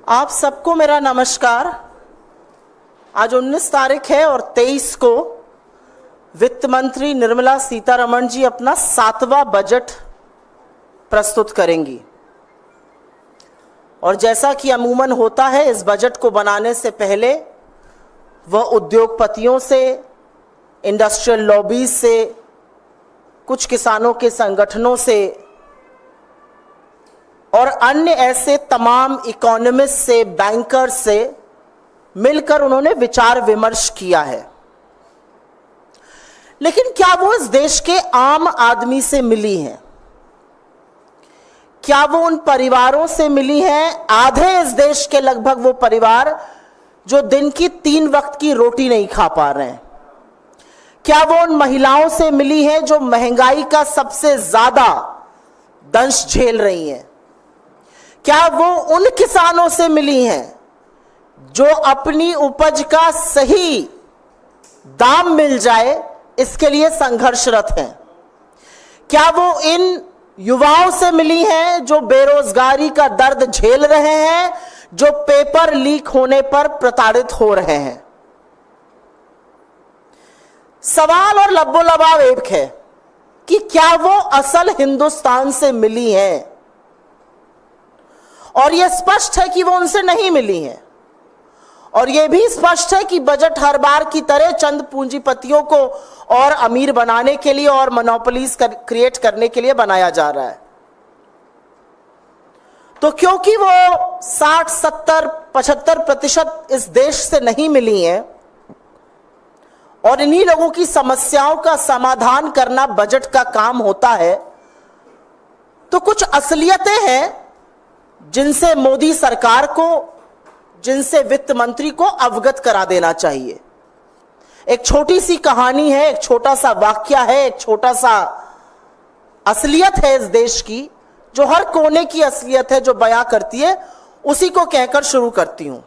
आप सबको मेरा नमस्कार। आज 19 तारीख है और 23 को वित्त मंत्री निर्मला सीतारमण जी अपना 7वां बजट प्रस्तुत करेंगी। और जैसा कि अमूमन होता है, इस बजट को बनाने से पहले वह उद्योगपतियों से, इंडस्ट्रियल लॉबीज से, कुछ किसानों के संगठनों से और अन्य ऐसे तमाम इकोनॉमिस्ट से, बैंकर्स से मिलकर उन्होंने विचार विमर्श किया है। लेकिन क्या वो इस देश के आम आदमी से मिली हैं? क्या वो उन परिवारों से मिली हैं, आधे इस देश के लगभग वो परिवार जो दिन की 3 वक्त की रोटी नहीं खा पा रहे हैं? क्या वो उन महिलाओं से मिली हैं जो महंगाई का सबसे ज्यादा दंश झेल रही हैं? क्या वो उन किसानों से मिली हैं जो अपनी उपज का सही दाम मिल जाए इसके लिए संघर्षरत हैं? क्या वो इन युवाओं से मिली हैं जो बेरोजगारी का दर्द झेल रहे हैं, जो पेपर लीक होने पर प्रताड़ित हो रहे हैं? सवाल और लब्बो लबाब एक है कि क्या वो असल हिंदुस्तान से मिली हैं? और यह स्पष्ट है कि वो उनसे नहीं मिली हैं। और यह भी स्पष्ट है कि बजट हर बार की तरह चंद पूंजीपतियों को और अमीर बनाने के लिए और मोनोपोलीज क्रिएट करने के लिए बनाया जा रहा है। तो क्योंकि वो 60, 70, 75% इस देश से नहीं मिली हैं और इन्हीं लोगों की समस्याओं का समाधान करना बजट का काम होता है, तो कुछ असलियतें हैं जिनसे मोदी सरकार को, जिनसे वित्त मंत्री को अवगत करा देना चाहिए। एक छोटी सी कहानी है, एक छोटा सा वाक्या है, एक छोटा सा असलियत है इस देश की, जो हर कोने की असलियत है, जो बयां करती है, उसी को कहकर शुरू करती हूं।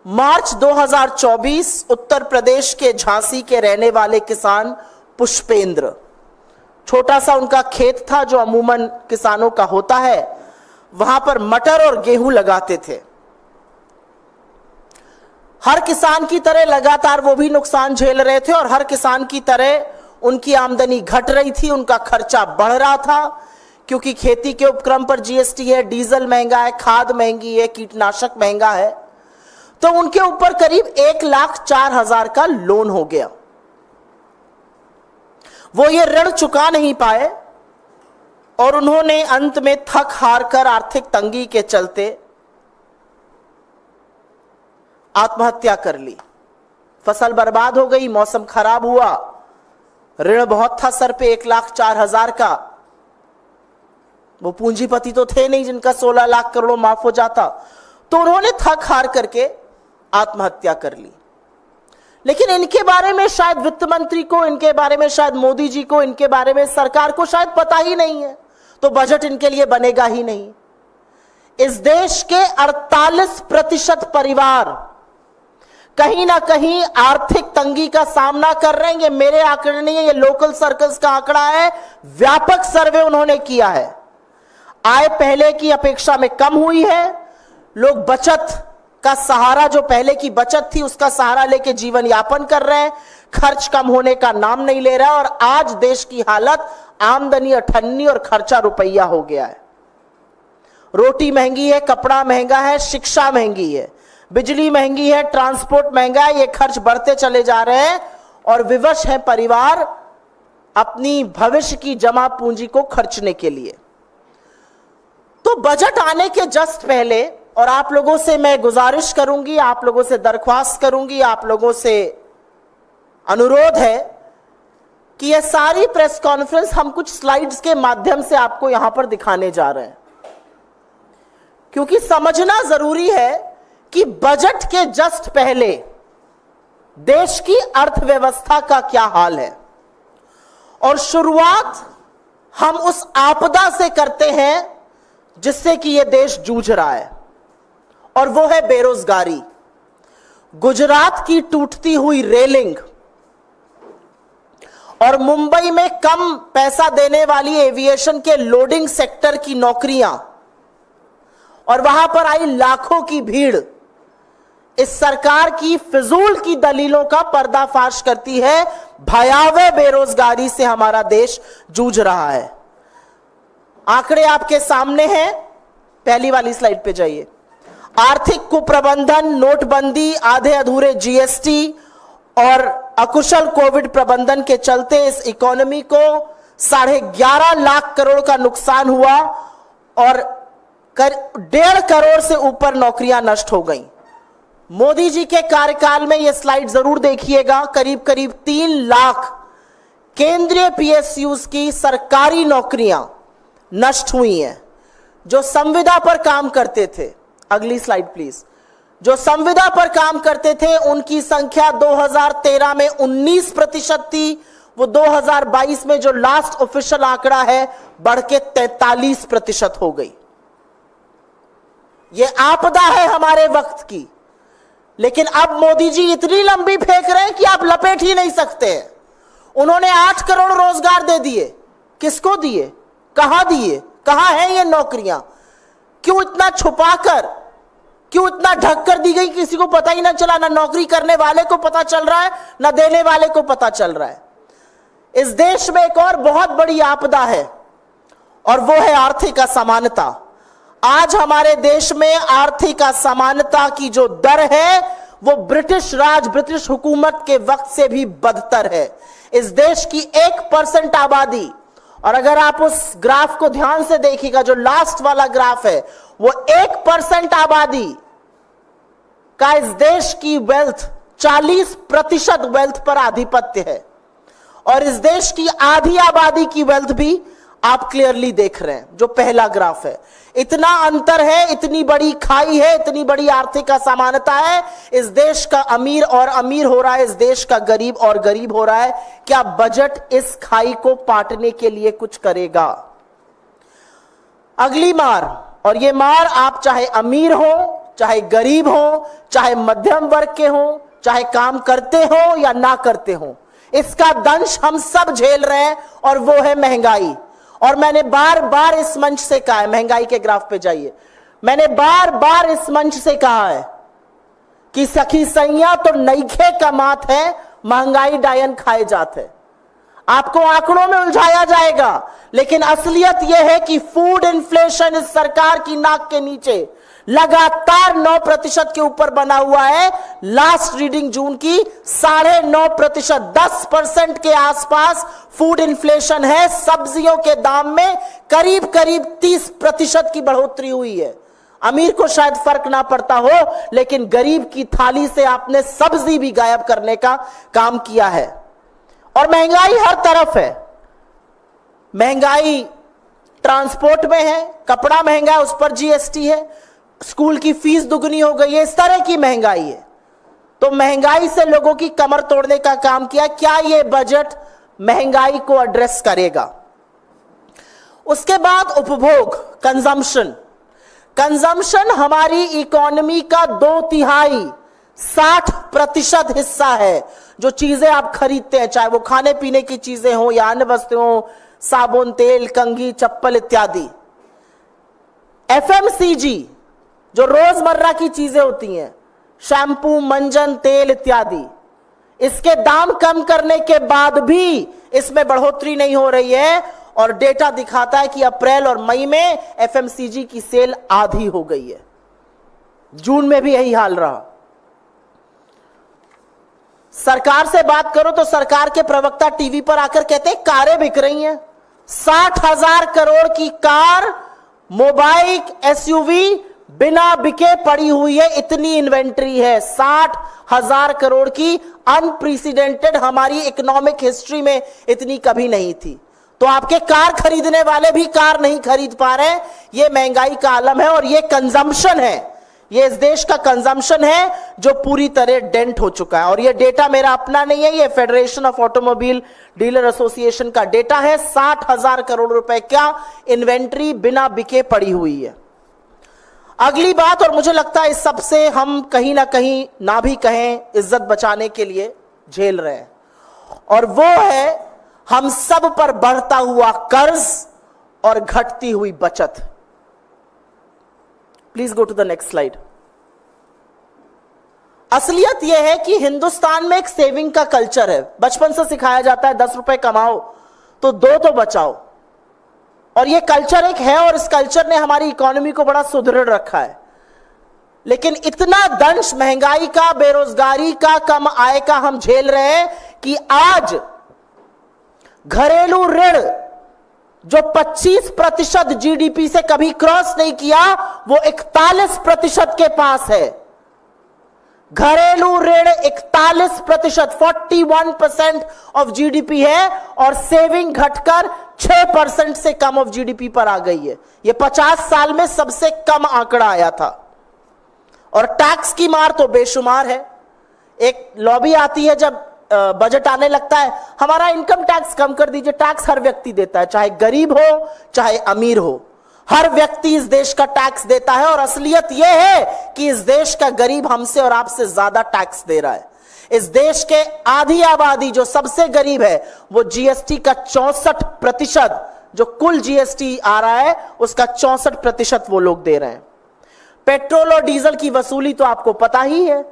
मार्च 2024 उत्तर प्रदेश के झांसी के रहने वाले किसान पुष्पेंद्र, छोटा सा उनका खेत था जो अमूमन किसानों का होता है। वहां पर मटर और गेहूं लगाते थे। हर किसान की तरह लगातार वो भी नुकसान झेल रहे थे और हर किसान की तरह उनकी आमदनी घट रही थी, उनका खर्चा बढ़ रहा था, क्योंकि खेती के उपक्रम पर जीएसटी है, डीजल महंगा है, खाद महंगी है, कीटनाशक महंगा है। तो उनके ऊपर करीब 1,04,000 का लोन हो गया। वो ये ऋण चुका नहीं पाए और उन्होंने अंत में थक हार कर आर्थिक तंगी के चलते आत्महत्या कर ली। फसल बर्बाद हो गई, मौसम खराब हुआ, ऋण बहुत था सर पे 1,04,000 का। वो पूंजीपति तो थे नहीं जिनका 16 लाख करोड़ माफ हो जाता। तो उन्होंने थक हार करके आत्महत्या कर ली। लेकिन इनके बारे में शायद वित्त मंत्री को, इनके बारे में शायद मोदी जी को, इनके बारे में सरकार को शायद पता ही नहीं है, तो बजट इनके लिए बनेगा ही नहीं। इस देश के 48% परिवार कहीं ना कहीं आर्थिक तंगी का सामना कर रहे हैं। ये मेरे आंकड़े नहीं है, ये लोकल सर्कल्स का आंकड़ा है, व्यापक सर्वे उन्होंने किया है। आय पहले की अपेक्षा में कम हुई है। लोग बचत का सहारा, जो पहले की बचत थी उसका सहारा लेके जीवन यापन कर रहे हैं। खर्च कम होने का नाम नहीं ले रहा और आज देश की हालत आमदनी 98 और खर्चा रुपया हो गया है। रोटी महंगी है, कपड़ा महंगा है, शिक्षा महंगी है, बिजली महंगी है, ट्रांसपोर्ट महंगा है। ये खर्च बढ़ते चले जा रहे हैं और विवश है परिवार अपनी भविष्य की जमा पूंजी को खर्चने के लिए। तो बजट आने के जस्ट पहले, और आप लोगों से मैं गुजारिश करूंगी, आप लोगों से दरख्वास्त करूंगी, आप लोगों से अनुरोध है कि यह सारी प्रेस कॉन्फ्रेंस हम कुछ स्लाइड्स के माध्यम से आपको यहां पर दिखाने जा रहे हैं, क्योंकि समझना जरूरी है कि बजट के जस्ट पहले देश की अर्थव्यवस्था का क्या हाल है। और शुरुआत हम उस आपदा से करते हैं जिससे कि यह देश जूझ रहा है, और वो है बेरोजगारी। गुजरात की टूटती हुई रेलिंग और मुंबई में कम पैसा देने वाली एविएशन के लोडिंग सेक्टर की नौकरियां और वहां पर आई लाखों की भीड़ इस सरकार की फिजूल की दलीलों का पर्दाफाश करती है। भयावह बेरोजगारी से हमारा देश जूझ रहा है। आंकड़े आपके सामने हैं, पहली वाली स्लाइड पे जाइए। आर्थिक कुप्रबंधन, नोटबंदी, आधे अधूरे जीएसटी और अकुशल कोविड प्रबंधन के चलते इस इकोनॉमी को 11.5 लाख करोड़ का नुकसान हुआ और 1.5 करोड़ से ऊपर नौकरियां नष्ट हो गईं। मोदी जी के कार्यकाल में यह स्लाइड जरूर देखिएगा, करीब करीब 3 लाख केंद्रीय पीएसयूज की सरकारी नौकरियां नष्ट हुई हैं। जो संविदा पर काम करते थे, अगली स्लाइड प्लीज, जो संविदा पर काम करते थे उनकी संख्या 2013 में 19% थी, वो 2022 में जो लास्ट ऑफिशियल आंकड़ा है बढ़ के 43% हो गई। ये आपदा है हमारे वक्त की, लेकिन अब मोदी जी इतनी लंबी फेंक रहे हैं कि आप लपेट ही नहीं सकते हैं। उन्होंने 8 करोड़ रोजगार दे दिए। किसको दिए, कहां दिए, कहां हैं ये नौकरियां? क्यों इतना छुपाकर, क्यों इतना ढककर दी गई, किसी को पता ही ना चला? ना नौकरी करने वाले को पता चल रहा है, ना देने वाले को पता चल रहा है। इस देश में एक और बहुत बड़ी आपदा है और वो है आर्थिक असमानता। आज हमारे देश में आर्थिक असमानता की जो दर है वो ब्रिटिश राज, ब्रिटिश हुकूमत के वक्त से भी बदतर है। इस देश की 1% आबादी, और अगर आप उस ग्राफ को ध्यान से देखिएगा, जो लास्ट वाला ग्राफ है, वो 1% आबादी का इस देश की वेल्थ, 40% वेल्थ पर आधिपत्य है। और इस देश की आधी आबादी की वेल्थ भी आप क्लियरली देख रहे हैं, जो पहला ग्राफ है। इतना अंतर है, इतनी बड़ी खाई है, इतनी बड़ी आर्थिक असमानता है। इस देश का अमीर और अमीर हो रहा है, इस देश का गरीब और गरीब हो रहा है। क्या बजट इस खाई को पाटने के लिए कुछ करेगा? अगली मार, और ये मार आप चाहे अमीर हो, चाहे गरीब हो, चाहे मध्यम वर्ग के हो, चाहे काम करते हो या ना करते हो, इसका दंश हम सब झेल रहे हैं, और वो है महंगाई। और मैंने बार बार इस मंच से कहा है, महंगाई के ग्राफ पे जाइए, मैंने बार बार इस मंच से कहा है कि सखी सैया तो नईखे कमात है, महंगाई डायन खाए जाते। आपको आंकड़ों में उलझाया जाएगा, लेकिन असलियत यह है कि फूड इन्फ्लेशन इस सरकार की नाक के नीचे लगातार 9% के ऊपर बना हुआ है। लास्ट रीडिंग जून की 9.5%, 10% के आसपास फूड इन्फ्लेशन है। सब्जियों के दाम में करीब करीब 30% की बढ़ोतरी हुई है। अमीर को शायद फर्क ना पड़ता हो, लेकिन गरीब की थाली से आपने सब्जी भी गायब करने का काम किया है। और महंगाई हर तरफ है। महंगाई ट्रांसपोर्ट में है, कपड़ा महंगा है, उस पर जीएसटी है, स्कूल की फीस दुगनी हो गई है, इस तरह की महंगाई है। तो महंगाई से लोगों की कमर तोड़ने का काम किया। क्या यह बजट महंगाई को एड्रेस करेगा? उसके बाद उपभोग, कंजम्पशन। कंजम्पशन हमारी इकोनॉमी का 2/3, 60% हिस्सा है। जो चीजें आप खरीदते हैं, चाहे वो खाने पीने की चीजें हो या अन्य वस्तुएं हो, साबुन, तेल, कंघी, चप्पल इत्यादि। एफएमसीजी, जो रोजमर्रा की चीजें होती हैं, शैम्पू, मंजन, तेल इत्यादि, इसके दाम कम करने के बाद भी इसमें बढ़ोतरी नहीं हो रही है। और डेटा दिखाता है कि अप्रैल और मई में एफएमसीजी की सेल आधी हो गई है। जून में भी यही हाल रहा। सरकार से बात करो तो सरकार के प्रवक्ता टीवी पर आकर कहते हैं कारें बिक रही हैं। 60,000 करोड़ की कार, मोबाइल, एसयूवी बिना बिके पड़ी हुई है। इतनी इन्वेंट्री है, 60,000 करोड़ की, अनप्रेसिडेंटेड। हमारी इकोनॉमिक हिस्ट्री में इतनी कभी नहीं थी। तो आपके कार खरीदने वाले भी कार नहीं खरीद पा रहे। यह महंगाई का आलम है और यह कंजम्पशन है। यह इस देश का कंजम्पशन है जो पूरी तरह डेंट हो चुका है। और यह डेटा मेरा अपना नहीं है, यह federation of automobile dealer association का डेटा है। 60,000 करोड़ रुपए का इन्वेंट्री बिना बिके पड़ी हुई है। अगली बात, और मुझे लगता है इस सबसे हम कहीं ना कहीं, ना भी कहें, इज्जत बचाने के लिए झेल रहे हैं, और वो है हम सब पर बढ़ता हुआ कर्ज और घटती हुई बचत। Please go to the next slide. असलियत यह है कि हिंदुस्तान में एक सेविंग का कल्चर है। बचपन से सिखाया जाता है 10 रुपए कमाओ तो 2 तो बचाओ, और यह कल्चर एक है, और इस कल्चर ने हमारी इकोनॉमी को बड़ा सुदृढ़ रखा है। लेकिन इतना दंश महंगाई का, बेरोजगारी का, कम आय का हम झेल रहे हैं कि आज घरेलू ऋण जो 25% जीडीपी से कभी क्रॉस नहीं किया, वो 41% के पास है। घरेलू ऋण 41%, 41% ऑफ जीडीपी है, और सेविंग घटकर 6% से कम ऑफ जीडीपी पर आ गई है। यह 50 साल में सबसे कम आंकड़ा आया था। और टैक्स की मार तो बेशुमार है। एक लॉबी आती है जब बजट आने लगता है, हमारा इनकम टैक्स कम कर दीजिए। टैक्स हर व्यक्ति देता है, चाहे गरीब हो चाहे अमीर हो, हर व्यक्ति इस देश का टैक्स देता है। और असलियत यह है कि इस देश का गरीब हमसे और आपसे ज्यादा टैक्स दे रहा है। इस देश के आधी आबादी जो सबसे गरीब है, वो जीएसटी का 64%, जो कुल जीएसटी आ रहा है उसका 64% वो लोग दे रहे हैं। पेट्रोल और डीजल की वसूली तो आपको पता ही है।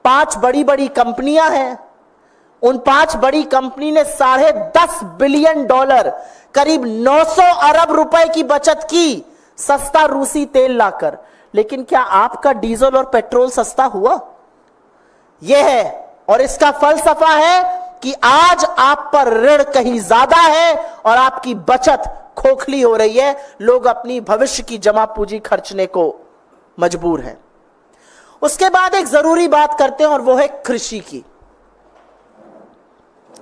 5 बड़ी बड़ी कंपनियां हैं, उन 5 बड़ी कंपनी ने $10.5 बिलियन, करीब 900 अरब रुपए की बचत की सस्ता रूसी तेल लाकर। लेकिन क्या आपका डीजल और पेट्रोल सस्ता हुआ? यह है, और इसका फलसफा है कि आज आप पर ऋण कहीं ज्यादा है और आपकी बचत खोखली हो रही है। लोग अपनी भविष्य की जमा पूंजी खर्चने को मजबूर हैं। उसके बाद एक जरूरी बात करते हैं, और वो है कृषि की।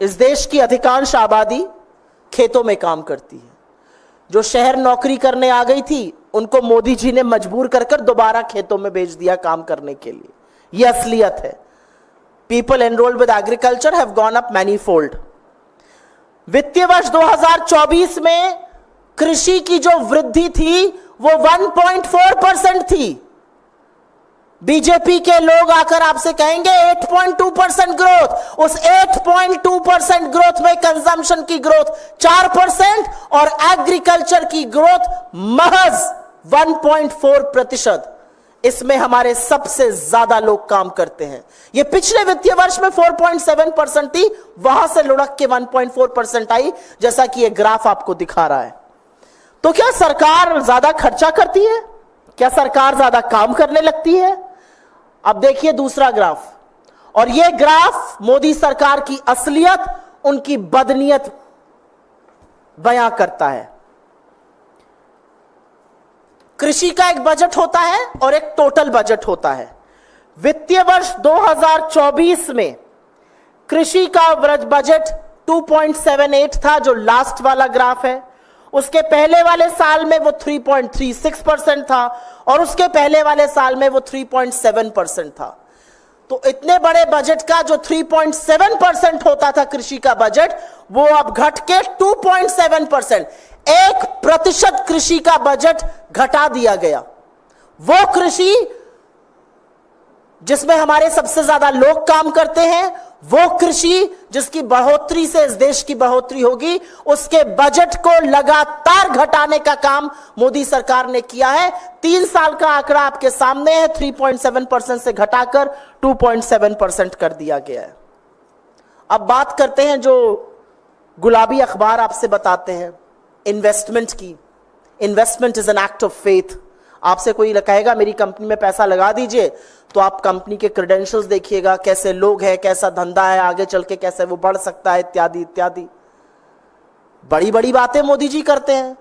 इस देश की अधिकांश आबादी खेतों में काम करती है। जो शहर नौकरी करने आ गई थी, उनको मोदी जी ने मजबूर कर दोबारा खेतों में भेज दिया काम करने के लिए। यह असलियत है। People enrolled with agriculture have gone up manifold. वित्तीय वर्ष 2024 में कृषि की जो वृद्धि थी वो 1.4% थी। बीजेपी के लोग आकर आपसे कहेंगे 8.2% ग्रोथ। उस 8.2% ग्रोथ में कंजम्पशन की ग्रोथ 4% और एग्रीकल्चर की ग्रोथ महज 1.4%। इसमें हमारे सबसे ज्यादा लोग काम करते हैं। यह पिछले वित्तीय वर्ष में 4.7% थी, वहां से लुढ़क के 1.4% आई, जैसा कि यह ग्राफ आपको दिखा रहा है। तो क्या सरकार ज्यादा खर्चा करती है? क्या सरकार ज्यादा काम करने लगती है? अब देखिए दूसरा ग्राफ, और यह ग्राफ मोदी सरकार की असलियत, उनकी बदनीयत बयां करता है। कृषि का एक बजट होता है और एक टोटल बजट होता है। वित्तीय वर्ष 2024 में कृषि का बजट 2.78 था, जो लास्ट वाला ग्राफ है। उसके पहले वाले साल में वो 3.36% था, और उसके पहले वाले साल में वो 3.7% था। तो इतने बड़े बजट का जो 3.7% होता था कृषि का बजट, वो अब घट के 2.7%, 1% कृषि का बजट घटा दिया गया। वो कृषि जिसमें हमारे सबसे ज्यादा लोग काम करते हैं, वो कृषि जिसकी बढ़ोतरी से इस देश की बढ़ोतरी होगी, उसके बजट को लगातार घटाने का काम मोदी सरकार ने किया है। 3 साल का आंकड़ा आपके सामने है। 3.7% से घटाकर 2.7% कर दिया गया है। अब बात करते हैं जो गुलाबी अखबार आपसे बताते हैं इन्वेस्टमेंट की। Investment is an act of faith. आपसे कोई कहेगा मेरी कंपनी में पैसा लगा दीजिए, तो आप कंपनी के क्रेडेंशियल्स देखिएगा, कैसे लोग हैं, कैसा धंधा है, आगे चल के कैसे वो बढ़ सकता है, इत्यादि इत्यादि। बड़ी बड़ी बातें मोदी जी करते हैं,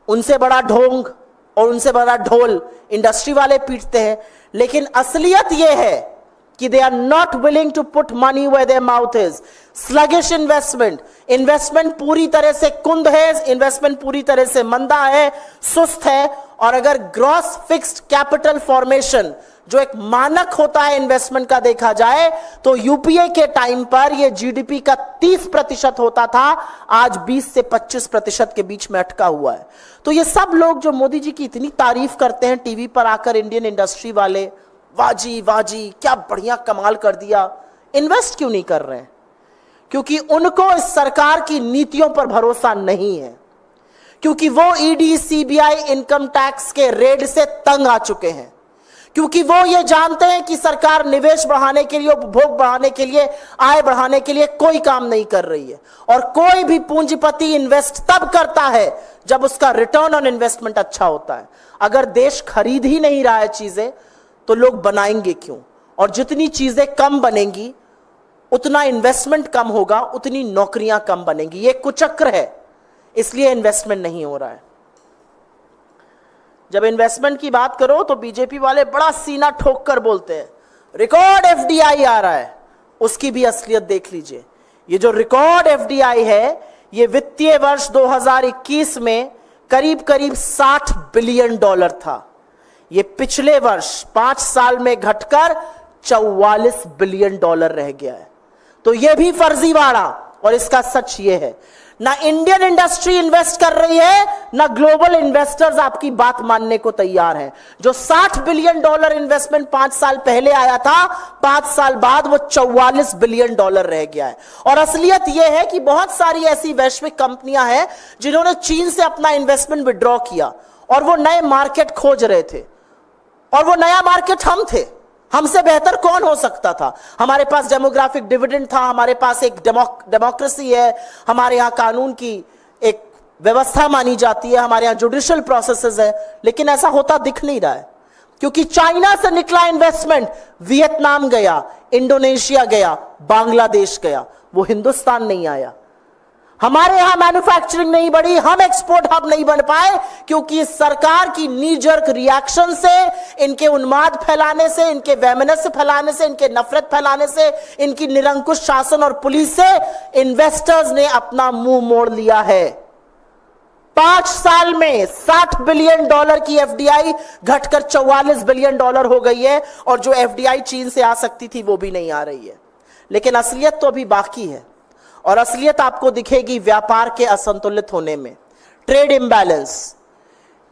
उनसे बड़ा ढोंग और उनसे बड़ा ढोल इंडस्ट्री वाले पीटते हैं। लेकिन असलियत यह है कि they are not willing to put money where their mouth is. Sluggish investment पूरी तरह से कुंद है, इन्वेस्टमेंट पूरी तरह से मंदा है, सुस्त है। और अगर ग्रॉस फिक्स्ड कैपिटल फॉर्मेशन जो एक मानक होता है इन्वेस्टमेंट का देखा जाए, तो यूपीए के टाइम पर यह जीडीपी का 30% होता था, आज 20 से 25% के बीच में अटका हुआ है। तो ये सब लोग जो मोदी जी की इतनी तारीफ करते हैं टीवी पर आकर, इंडियन इंडस्ट्री वाले, वाजी वाजी क्या बढ़िया कमाल कर दिया, इन्वेस्ट क्यों नहीं कर रहे हैं? क्योंकि उनको इस सरकार की नीतियों पर भरोसा नहीं है, क्योंकि वो ईडी सीबीआई इनकम टैक्स के रेड से तंग आ चुके हैं। क्योंकि वो ये जानते हैं कि सरकार निवेश बढ़ाने के लिए, उपभोग बढ़ाने के लिए, आय बढ़ाने के लिए कोई काम नहीं कर रही है। और कोई भी पूंजीपति इन्वेस्ट तब करता है जब उसका रिटर्न ऑन इन्वेस्टमेंट अच्छा होता है। अगर देश खरीद ही नहीं रहा है चीजें, तो लोग बनाएंगे क्यों? और जितनी चीजें कम बनेंगी उतना इन्वेस्टमेंट कम होगा, उतनी नौकरियां कम बनेंगी। ये कुचक्र है, इसलिए इन्वेस्टमेंट नहीं हो रहा है। जब इन्वेस्टमेंट की बात करो तो बीजेपी वाले बड़ा सीना ठोक कर बोलते हैं रिकॉर्ड एफडीआई आ रहा है। उसकी भी असलियत देख लीजिए। ये जो रिकॉर्ड एफडीआई है, ये वित्तीय वर्ष 2021 में करीब करीब $60 बिलियन था। ये पिछले वर्ष 5 साल में घटकर $44 बिलियन रह गया है। तो ये भी फर्जीवाड़ा। और इसका सच ये है, ना इंडियन इंडस्ट्री इन्वेस्ट कर रही है, ना ग्लोबल इन्वेस्टर्स आपकी बात मानने को तैयार हैं। जो $60 बिलियन इन्वेस्टमेंट 5 साल पहले आया था, 5 साल बाद वो $44 बिलियन रह गया है। और असलियत यह है कि बहुत सारी ऐसी वैश्विक कंपनियां हैं जिन्होंने चीन से अपना इन्वेस्टमेंट विड्रॉ किया और वो नए मार्केट खोज रहे थे। और वो नया मार्केट हम थे। हमसे बेहतर कौन हो सकता था? हमारे पास डेमोग्राफिक डिविडेंड था, हमारे पास एक डेमोक्रेसी है, हमारे यहां कानून की एक व्यवस्था मानी जाती है, हमारे यहां जुडिशियल प्रोसेसेस है। लेकिन ऐसा होता दिख नहीं रहा है, क्योंकि चाइना से निकला इन्वेस्टमेंट वियतनाम गया, इंडोनेशिया गया, बांग्लादेश गया, वो हिंदुस्तान नहीं आया। हमारे यहां मैन्युफैक्चरिंग नहीं बढ़ी, हम एक्सपोर्ट हब नहीं बन पाए, क्योंकि सरकार की नी जर्क रिएक्शन से, इनके उन्माद फैलाने से, इनके वैमनस्य फैलाने से, इनके नफरत फैलाने से, इनकी निरंकुश शासन और पुलिस से इन्वेस्टर्स ने अपना मुंह मोड़ लिया है। 5 साल में $60 बिलियन की एफडीआई घटकर $44 बिलियन हो गई है। और जो एफडीआई चीन से आ सकती थी वो भी नहीं आ रही है। लेकिन असलियत तो अभी बाकी है। और असलियत आपको दिखेगी व्यापार के असंतुलित होने में। Trade imbalance.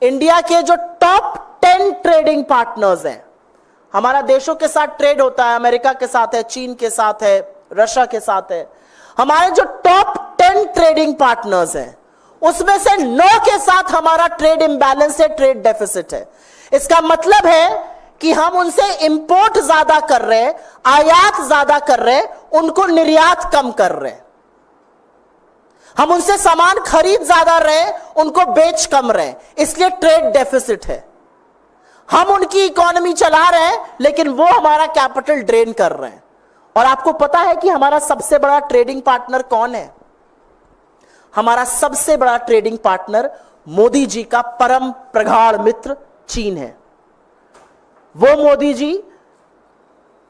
इंडिया के जो टॉप 10 ट्रेडिंग पार्टनर्स हैं, हमारा देशों के साथ ट्रेड होता है, अमेरिका के साथ है, चीन के साथ है, रशिया के साथ है। हमारे जो टॉप 10 ट्रेडिंग पार्टनर्स हैं, उसमें से 9 के साथ हमारा ट्रेड इंबैलेंस है, ट्रेड डेफिसिट है। इसका मतलब है कि हम उनसे इंपोर्ट ज्यादा कर रहे हैं, आयात ज्यादा कर रहे हैं, उनको निर्यात कम कर रहे हैं। हम उनसे सामान खरीद ज्यादा रहे, उनको बेच कम रहे, इसलिए ट्रेड डेफिसिट है। हम उनकी इकोनॉमी चला रहे हैं, लेकिन वो हमारा कैपिटल ड्रेन कर रहे हैं। और आपको पता है कि हमारा सबसे बड़ा ट्रेडिंग पार्टनर कौन है? हमारा सबसे बड़ा ट्रेडिंग पार्टनर मोदी जी का परम प्रगाढ़ मित्र चीन है। वो मोदी जी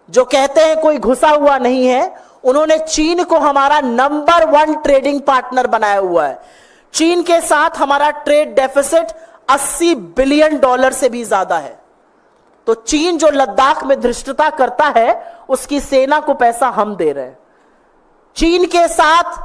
जो कहते हैं कोई घुसा हुआ नहीं है, उन्होंने चीन को हमारा नंबर 1 ट्रेडिंग पार्टनर बनाया हुआ है। चीन के साथ हमारा ट्रेड डेफिसिट $80 बिलियन से भी ज्यादा है। तो चीन जो लद्दाख में धृष्टता करता है, उसकी सेना को पैसा हम दे रहे हैं। चीन के साथ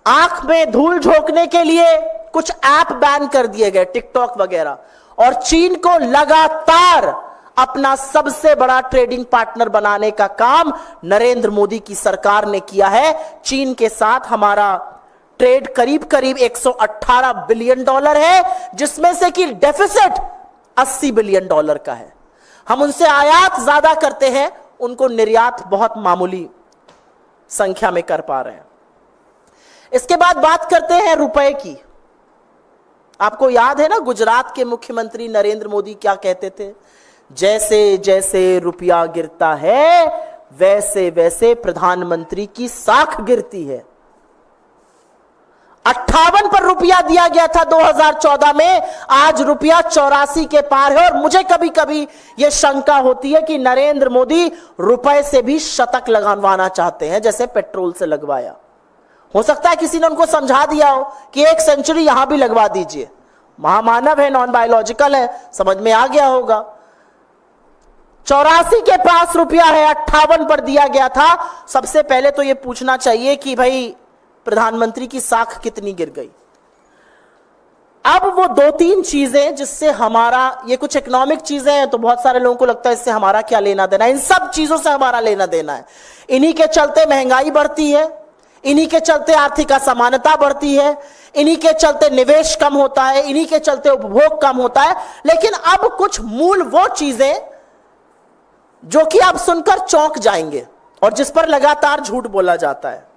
आंख में धूल झोंकने के लिए कुछ ऐप बैन कर दिए गए, टिकटॉक वगैरह। और चीन को लगातार अपना सबसे बड़ा ट्रेडिंग पार्टनर बनाने का काम नरेंद्र मोदी की सरकार ने किया है। चीन के साथ हमारा ट्रेड करीब करीब $118 बिलियन है, जिसमें से कि डेफिसिट $80 बिलियन का है। हम उनसे आयात ज्यादा करते हैं, उनको निर्यात बहुत मामूली संख्या में कर पा रहे हैं। इसके बाद बात करते हैं रुपए की। आपको याद है ना, गुजरात के मुख्यमंत्री नरेंद्र मोदी क्या कहते थे? जैसे जैसे रुपया गिरता है, वैसे वैसे प्रधानमंत्री की साख गिरती है। 58 पर रुपया दिया गया था 2014 में, आज रुपया 84 के पार है। और मुझे कभी कभी यह शंका होती है कि नरेंद्र मोदी रुपए से भी शतक लगवाना चाहते हैं, जैसे पेट्रोल से लगवाया। हो सकता है किसी ने उनको समझा दिया हो कि 1 सेंचुरी यहां भी लगवा दीजिए। महामानव है, नॉन बायोलॉजिकल है, समझ में आ गया होगा। 84 के पास रुपया है, 58 पर दिया गया था। सबसे पहले तो यह पूछना चाहिए कि भाई प्रधानमंत्री की साख कितनी गिर गई। अब वो 2-3 चीजें जिससे हमारा, ये कुछ इकोनॉमिक चीजें हैं तो बहुत सारे लोगों को लगता है इससे हमारा क्या लेना देना। इन सब चीजों से हमारा लेना देना है। इन्हीं के चलते महंगाई बढ़ती है, इन्हीं के चलते आर्थिक असमानता बढ़ती है, इन्हीं के चलते निवेश कम होता है, इन्हीं के चलते उपभोग कम होता है। लेकिन अब कुछ मूल वो चीजें जो कि आप सुनकर चौंक जाएंगे और जिस पर लगातार झूठ बोला जाता है।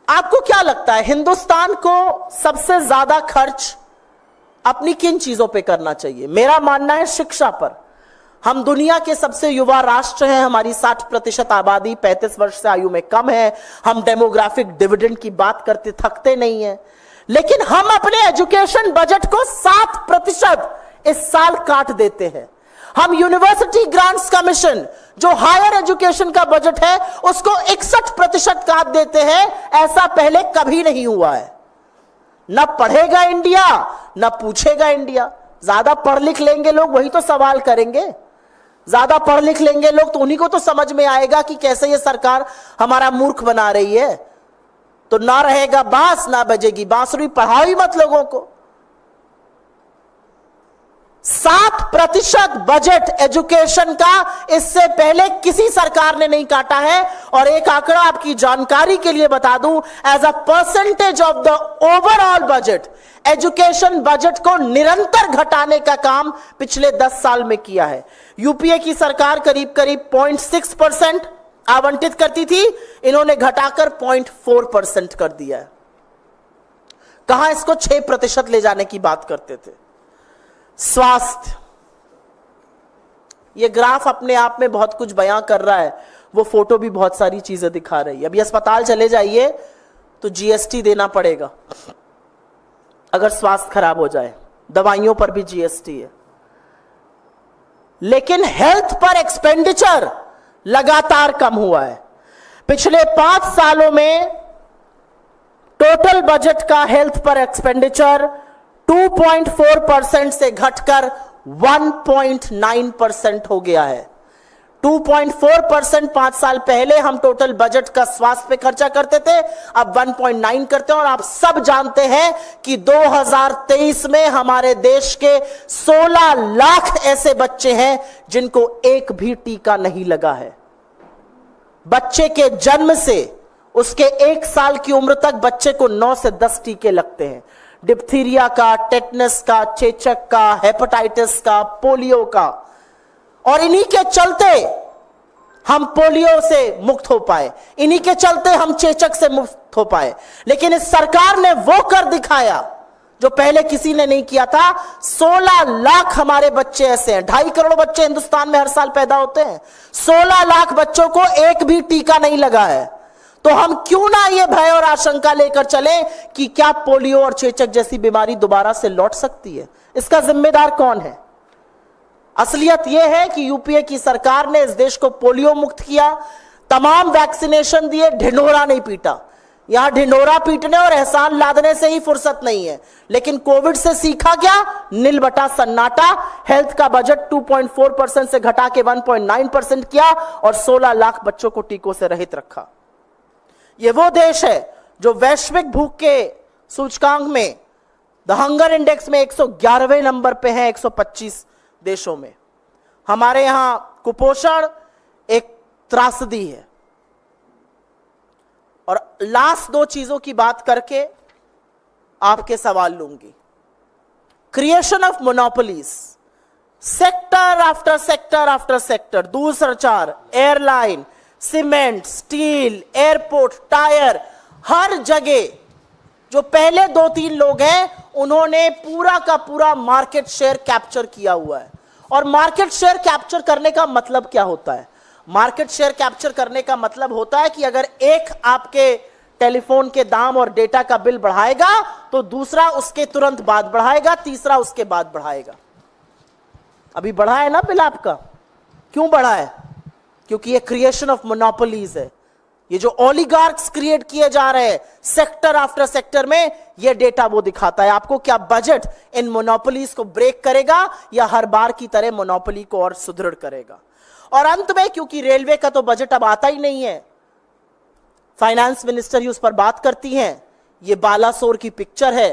आपको क्या लगता है हिंदुस्तान को सबसे ज्यादा खर्च अपनी किन चीजों पे करना चाहिए? मेरा मानना है शिक्षा पर। हम दुनिया के सबसे युवा राष्ट्र हैं, हमारी 60% आबादी 35 वर्ष से आयु में कम है, हम डेमोग्राफिक डिविडेंड की बात करते थकते नहीं हैं, लेकिन हम अपने एजुकेशन बजट को 7% इस साल काट देते हैं। हम यूनिवर्सिटी ग्रांट्स कमीशन जो हायर एजुकेशन का बजट है उसको 61% काट देते हैं। ऐसा पहले कभी नहीं हुआ है। न पढ़ेगा इंडिया न पूछेगा इंडिया। ज्यादा पढ़ लिख लेंगे लोग वही तो सवाल करेंगे, ज्यादा पढ़ लिख लेंगे लोग तो उन्हीं को तो समझ में आएगा कि कैसे ये सरकार हमारा मूर्ख बना रही है। तो ना रहेगा बांस ना बजेगी बांसुरी, पढ़ाओ ही मत लोगों को। 7% बजट एजुकेशन का इससे पहले किसी सरकार ने नहीं काटा है। और एक आंकड़ा आपकी जानकारी के लिए बता दूं, as a percentage of the overall budget, education budget को निरंतर घटाने का काम पिछले 10 साल में किया है। यूपीए की सरकार करीब करीब 0.6% आवंटित करती थी, इन्होंने घटाकर 0.4% कर दिया है। कहां इसको 6% ले जाने की बात करते थे। स्वास्थ्य, ये ग्राफ अपने आप में बहुत कुछ बयां कर रहा है, वो फोटो भी बहुत सारी चीजें दिखा रही है। अभी अस्पताल चले जाइए तो जीएसटी देना पड़ेगा अगर स्वास्थ्य खराब हो जाए, दवाइयों पर भी जीएसटी है। लेकिन हेल्थ पर एक्सपेंडिचर लगातार कम हुआ है। पिछले 5 सालों में टोटल बजट का हेल्थ पर एक्सपेंडिचर 2.4% से घटकर 1.9% हो गया है। 2.4% 5 साल पहले हम टोटल बजट का स्वास्थ्य पे खर्चा करते थे, अब 1.9 करते हैं। और आप सब जानते हैं कि 2023 में हमारे देश के 16 लाख ऐसे बच्चे हैं जिनको एक भी टीका नहीं लगा है। बच्चे के जन्म से उसके 1 साल की उम्र तक बच्चे को 9 से 10 टीके लगते हैं। डिप्थीरिया का, टेटनस का, चेचक का, हेपेटाइटिस का, पोलियो का। और इन्हीं के चलते हम पोलियो से मुक्त हो पाए, इन्हीं के चलते हम चेचक से मुक्त हो पाए। लेकिन इस सरकार ने वो कर दिखाया जो पहले किसी ने नहीं किया था। 16 लाख हमारे बच्चे ऐसे हैं, 2.5 करोड़ बच्चे हिंदुस्तान में हर साल पैदा होते हैं, 16 लाख बच्चों को एक भी टीका नहीं लगा है। तो हम क्यों ना ये भय और आशंका लेकर चले कि क्या पोलियो और चेचक जैसी बीमारी दोबारा से लौट सकती है? इसका जिम्मेदार कौन है? असलियत यह है कि यूपीए की सरकार ने इस देश को पोलियो मुक्त किया, तमाम वैक्सीनेशन दिए, ढिंढोरा नहीं पीटा। यहां ढिंढोरा पीटने और एहसान लादने से ही फुर्सत नहीं है। लेकिन कोविड से सीखा क्या? नील बटा सन्नाटा। हेल्थ का बजट 2.4% से घटा के 1.9% किया और 16 लाख बच्चों को टीकों से रहित रखा। यह वो देश है जो वैश्विक भूख के सूचकांक में, द हंगर इंडेक्स में 111वें नंबर पे है 125 देशों में। हमारे यहां कुपोषण एक त्रासदी है। और लास्ट 2 चीजों की बात करके आपके सवाल लूंगी। Creation of monopolies, sector after sector after sector, दूरसंचार, airline, cement, steel, airport, tyre, हर जगह जो पहले 2-3 लोग हैं उन्होंने पूरा का पूरा मार्केट शेयर कैप्चर किया हुआ है। और मार्केट शेयर कैप्चर करने का मतलब क्या होता है? मार्केट शेयर कैप्चर करने का मतलब होता है कि अगर एक आपके टेलीफोन के दाम और डेटा का बिल बढ़ाएगा तो दूसरा उसके तुरंत बाद बढ़ाएगा, तीसरा उसके बाद बढ़ाएगा। अभी बढ़ा है ना बिल आपका? क्यों बढ़ा है? क्योंकि ये क्रिएशन ऑफ मोनोपोलीज है। ये जो ओलिगार्क्स क्रिएट किए जा रहे हैं सेक्टर आफ्टर सेक्टर में, ये डेटा वो दिखाता है आपको क्या बजट इन मोनोपोलीज को ब्रेक करेगा या हर बार की तरह मोनोपोली को और सुदृढ़ करेगा। और अंत में, क्योंकि रेलवे का तो बजट अब आता ही नहीं है, फाइनेंस मिनिस्टर ही उस पर बात करती हैं। ये बालासोर की पिक्चर है,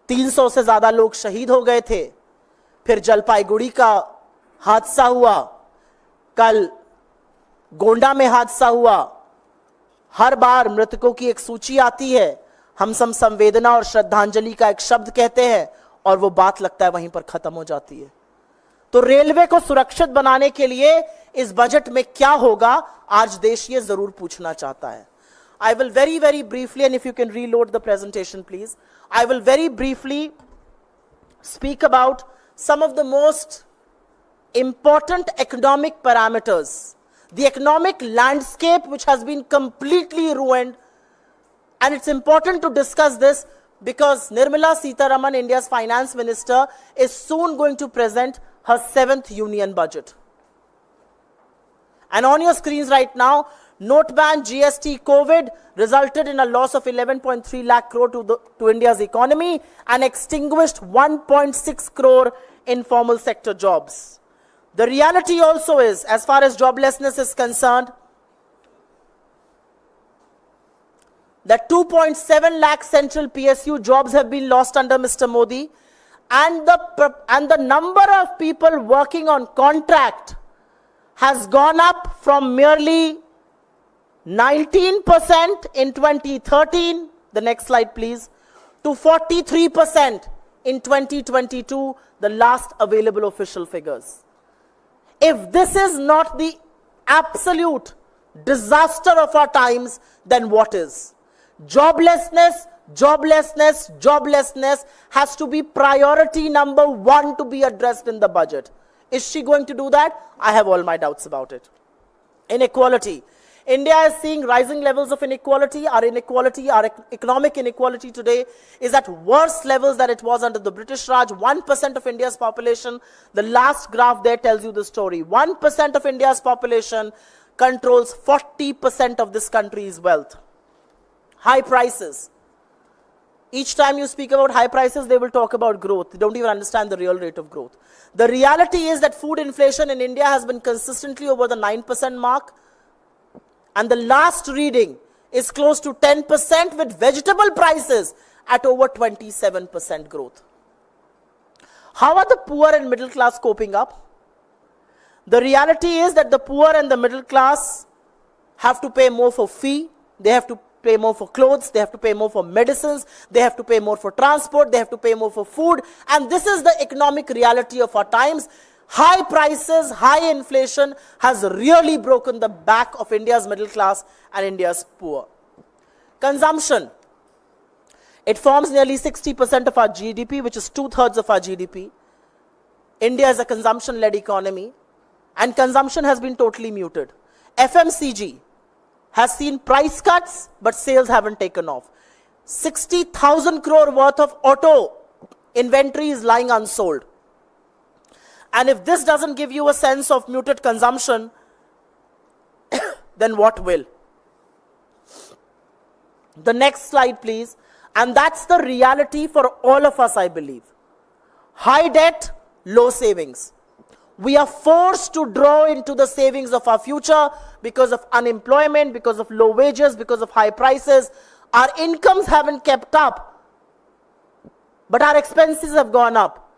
300 से ज्यादा लोग शहीद हो गए थे। फिर जलपाईगुड़ी का हादसा हुआ, कल गोंडा में हादसा हुआ। हर बार मृतकों की एक सूची आती है, हम संवेदना और श्रद्धांजलि का एक शब्द कहते हैं और वो बात लगता है वहीं पर खत्म हो जाती है। तो रेलवे को सुरक्षित बनाने के लिए इस बजट में क्या होगा, आज देश ये जरूर पूछना चाहता है. I will very briefly, and if you can reload the presentation please, I will very briefly speak about some of the most important economic parameters. The economic landscape which has been completely ruined, and it's important to discuss this because Nirmala Sitharaman, India's finance minister, is soon going to present her 7th union budget. And on your screens right now, note ban, GST, COVID resulted in a loss of 11.3 lakh crore to India's economy and extinguished 1.6 crore informal sector jobs. The reality also is, as far as joblessness is concerned, that 2.7 lakh central PSU jobs have been lost under Mr. Modi, and the number of people working on contract has gone up from merely 19% in 2013, the next slide please, to 43% in 2022, the last available official figures. If this is not the absolute disaster of our times, then what is? Joblessness has to be priority number 1 to be addressed in the budget. Is she going to do that? I have all my doubts about it. Inequality. India is seeing rising levels of inequality. Our economic inequality today is at worse levels than it was under the British Raj. 1% of India's population, the last graph there tells you the story. 1% of India's population controls 40% of this country's wealth. High prices. Each time you speak about high prices, they will talk about growth. They don't even understand the real rate of growth. The reality is that food inflation in India has been consistently over the 9% mark. And the last reading is close to 10% with vegetable prices at over 27% growth. How are the poor and middle class coping up? The reality is that the poor and the middle class have to pay more for fee, they have to pay more for clothes, they have to pay more for medicines, they have to pay more for transport, they have to pay more for food, and this is the economic reality of our times. High prices, high inflation has really broken the back of India's middle class and India's poor. Consumption. It forms nearly 60% of our GDP, which is 2/3 of our GDP. India is a consumption-led economy, and consumption has been totally muted. FMCG has seen price cuts, but sales haven't taken off. 60,000 crore worth of auto inventory is lying unsold. And if this doesn't give you a sense of muted consumption, then what will? The next slide, please. And that's the reality for all of us, I believe. High debt, low savings. We are forced to draw into the savings of our future because of unemployment, because of low wages, because of high prices. Our incomes haven't kept up, but our expenses have gone up.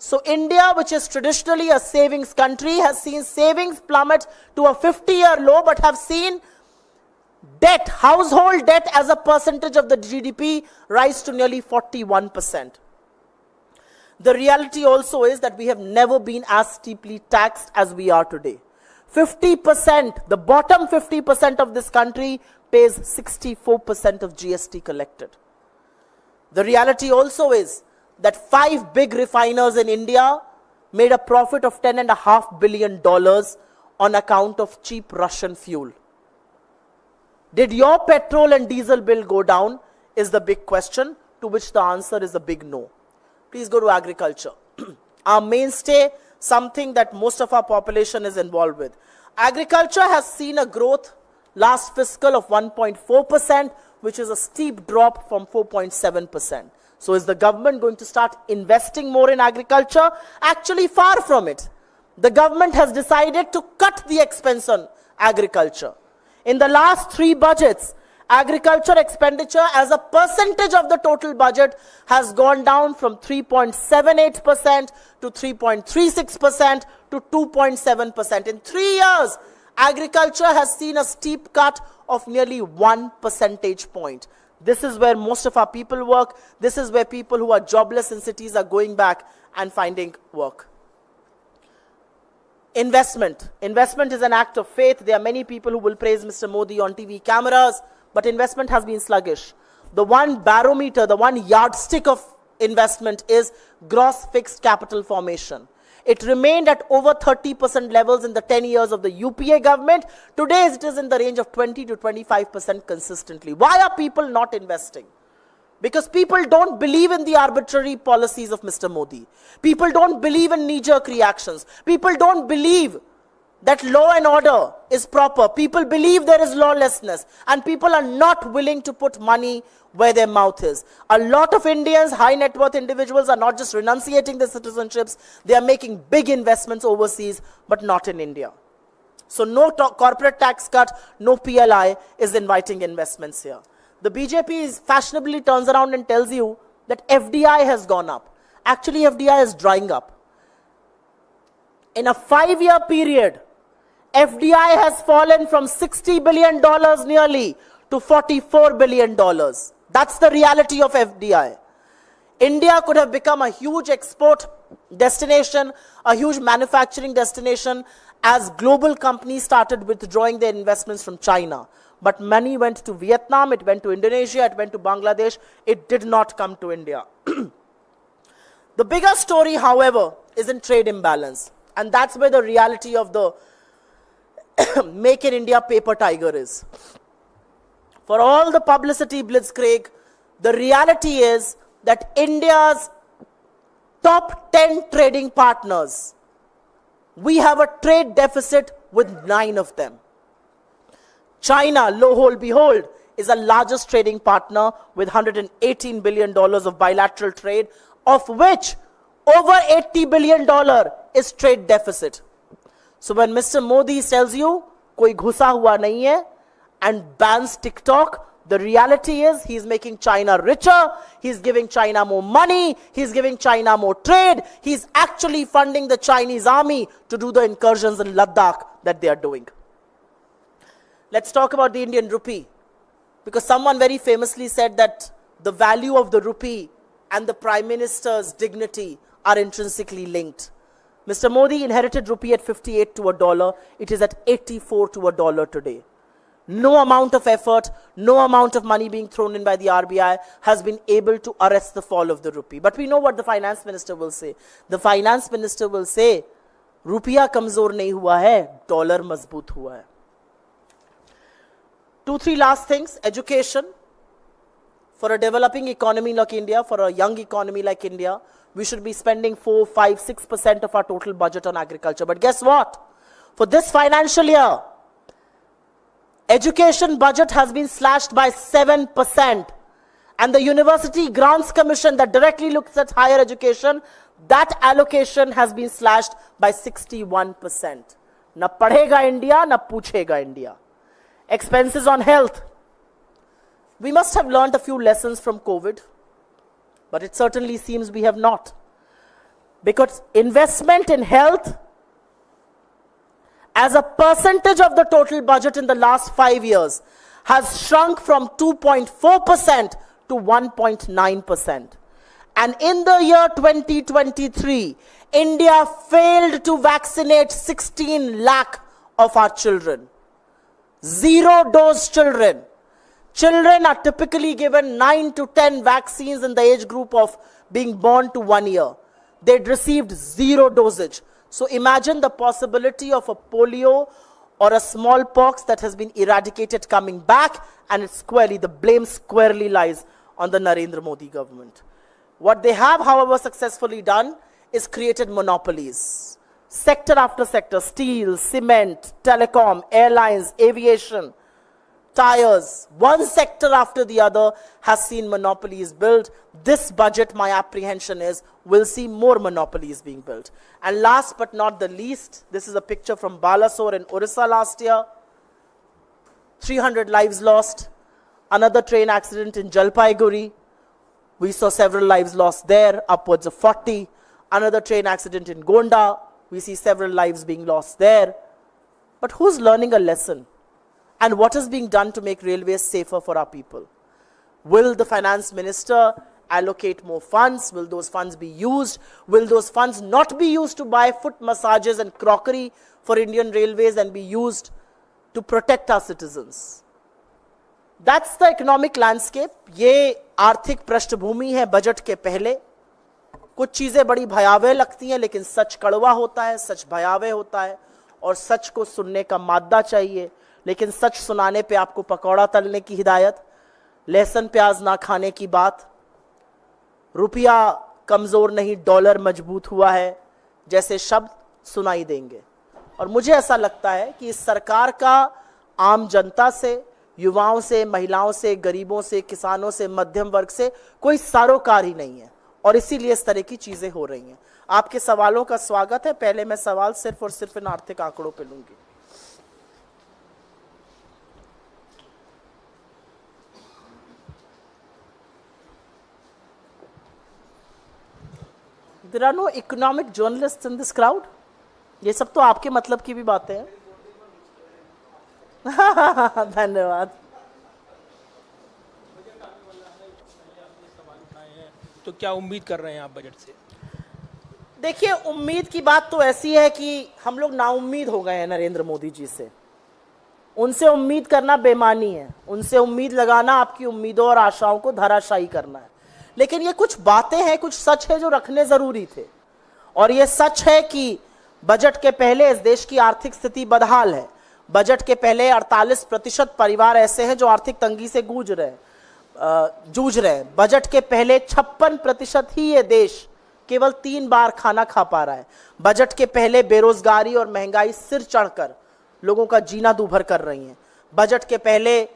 So India, which is traditionally a savings country, has seen savings plummet to a 50-year low, but have seen debt, household debt as a percentage of the GDP rise to nearly 41%. The reality also is that we have never been as steeply taxed as we are today. 50%, the bottom 50% of this country pays 64% of GST collected. The reality also is that 5 big refiners in India made a profit of $10.5 billion on account of cheap Russian fuel. Did your petrol and diesel bill go down is the big question, to which the answer is a big no. Please go to agriculture. Our mainstay, something that most of our population is involved with. Agriculture has seen a growth last fiscal of 1.4%, which is a steep drop from 4.7%. So is the government going to start investing more in agriculture? Actually, far from it. The government has decided to cut the expense on agriculture. In the last 3 budgets, agriculture expenditure as a percentage of the total budget has gone down from 3.78% to 3.36% to 2.7%. In 3 years, agriculture has seen a steep cut of nearly 1 percentage point. This is where most of our people work. This is where people who are jobless in cities are going back and finding work. Investment. Investment is an act of faith. There are many people who will praise Mr. Modi on TV cameras, but investment has been sluggish. The one barometer, the one yardstick of investment is gross fixed capital formation. It remained at over 30% levels in the 10 years of the UPA government. Today it is in the range of 20 to 25% consistently. Why are people not investing? Because people don't believe in the arbitrary policies of Mr. Modi. People don't believe in knee-jerk reactions. People don't believe that law and order is proper. People believe there is lawlessness. And people are not willing to put money where their mouth is. A lot of Indians, high net worth individuals, are not just renunciating their citizenships, they are making big investments overseas, but not in India. So no corporate tax cut, no PLI is inviting investments here. The BJP fashionably turns around and tells you that FDI has gone up. Actually, FDI is drying up. In a 5-year period, FDI has fallen from $60 billion nearly to $44 billion. That's the reality of FDI. India could have become a huge export destination, a huge manufacturing destination, as global companies started withdrawing their investments from China. But money went to Vietnam, it went to Indonesia, it went to Bangladesh. It did not come to India. The bigger story, however, is in trade imbalance. And that's where the reality of the Make in India paper tiger is. For all the publicity blitzkrieg, the reality is that India's top 10 trading partners, we have a trade deficit with 9 of them. China, lo hold behold, is the largest trading partner with $118 billion of bilateral trade, of which over $80 billion is trade deficit. So when Mr. Modi tells you, koi ghusa hua nahi hai, and bans TikTok, the reality is he's making China richer, he's giving China more money, he's giving China more trade, he's actually funding the Chinese army to do the incursions in Ladakh that they are doing. Let's talk about the Indian rupee, because someone very famously said that the value of the rupee and the Prime Minister's dignity are intrinsically linked. Mr. Modi inherited rupee at 58 to $1. It is at 84 to $1 today. No amount of effort, no amount of money being thrown in by the RBI has been able to arrest the fall of the rupee. But we know what the finance minister will say. The finance minister will say, rupiya kamzor nahi hua hai, dollar mazboot hua hai. 2-3 last things. Education. For a developing economy like India, for a young economy like India, we should be spending 4, 5, 6% of our total budget on agriculture. But guess what? For this financial year, education budget has been slashed by 7%. And the University Grants Commission that directly looks at higher education, that allocation has been slashed by 61%. Na padhega India, na puchega India. Expenses on health. We must have learned a few lessons from COVID, but it certainly seems we have not. Because investment in health as a percentage of the total budget in the last 5 years has shrunk from 2.4% to 1.9%. And in the year 2023, India failed to vaccinate 16 lakh of our children. 0-dose children. Children are typically given 9 to 10 vaccines in the age group of being born to 1 year. They'd received 0 dosage. So imagine the possibility of a polio or a smallpox that has been eradicated coming back, and it's squarely, the blame squarely lies on the Narendra Modi government. What they have, however, successfully done is created monopolies. Sector after sector, steel, cement, telecom, airlines, aviation, tires, one sector after the other has seen monopolies built. This budget, my apprehension is, will see more monopolies being built. And last but not the least, this is a picture from Balasore in Orissa last year. 300 lives lost. Another train accident in Jalpaiguri. We saw several lives lost there, upwards of 40. Another train accident in Gonda. We see several lives being lost there. But who's learning a lesson? And what is being done to make railways safer for our people? Will the finance minister allocate more funds? Will those funds be used? Will those funds not be used to buy foot massages and crockery for Indian Railways and be used to protect our citizens? That's the economic landscape. ये आर्थिक पृष्ठभूमि है budget के पहले. कुछ चीजें बड़ी भयावह लगती हैं, लेकिन सच कड़वा होता है, सच भयावह होता है, और सच को सुनने का मादा चाहिए. लेकिन सच सुनाने पे आपको पकौड़ा तलने की हिदायत, लहसुन प्याज ना खाने की बात, रुपया कमजोर नहीं डॉलर मजबूत हुआ है जैसे शब्द सुनाई देंगे. और मुझे ऐसा लगता है कि इस सरकार का आम जनता से, युवाओं से, महिलाओं से, गरीबों से, किसानों से, मध्यम वर्ग से कोई सरोकार ही नहीं है, और इसीलिए इस तरह की चीजें हो रही हैं. आपके सवालों का स्वागत है. पहले मैं सवाल सिर्फ और सिर्फ इन आर्थिक आंकड़ों पे लूंगी. There are no economic journalists in this crowd. ये सब तो आपके मतलब की भी बातें हैं. धन्यवाद. तो क्या उम्मीद कर रहे हैं आप बजट से? देखिए, उम्मीद की बात तो ऐसी है कि हम लोग नाउम्मीद हो गए हैं नरेंद्र मोदी जी से. उनसे उम्मीद करना बेमानी है. उनसे उम्मीद लगाना आपकी उम्मीदों और आशाओं को धराशायी करना है. लेकिन ये कुछ बातें हैं, कुछ सच है जो रखने जरूरी थे. और ये सच है कि बजट के पहले इस देश की आर्थिक स्थिति बदहाल है. बजट के पहले 48% परिवार ऐसे हैं जो आर्थिक तंगी से जूझ रहे हैं. बजट के पहले 56% ही ये देश केवल 3 बार खाना खा पा रहा है. बजट के पहले बेरोजगारी और महंगाई सिर चढ़कर लोगों का जीना दूभर कर रही है. बजट के पहले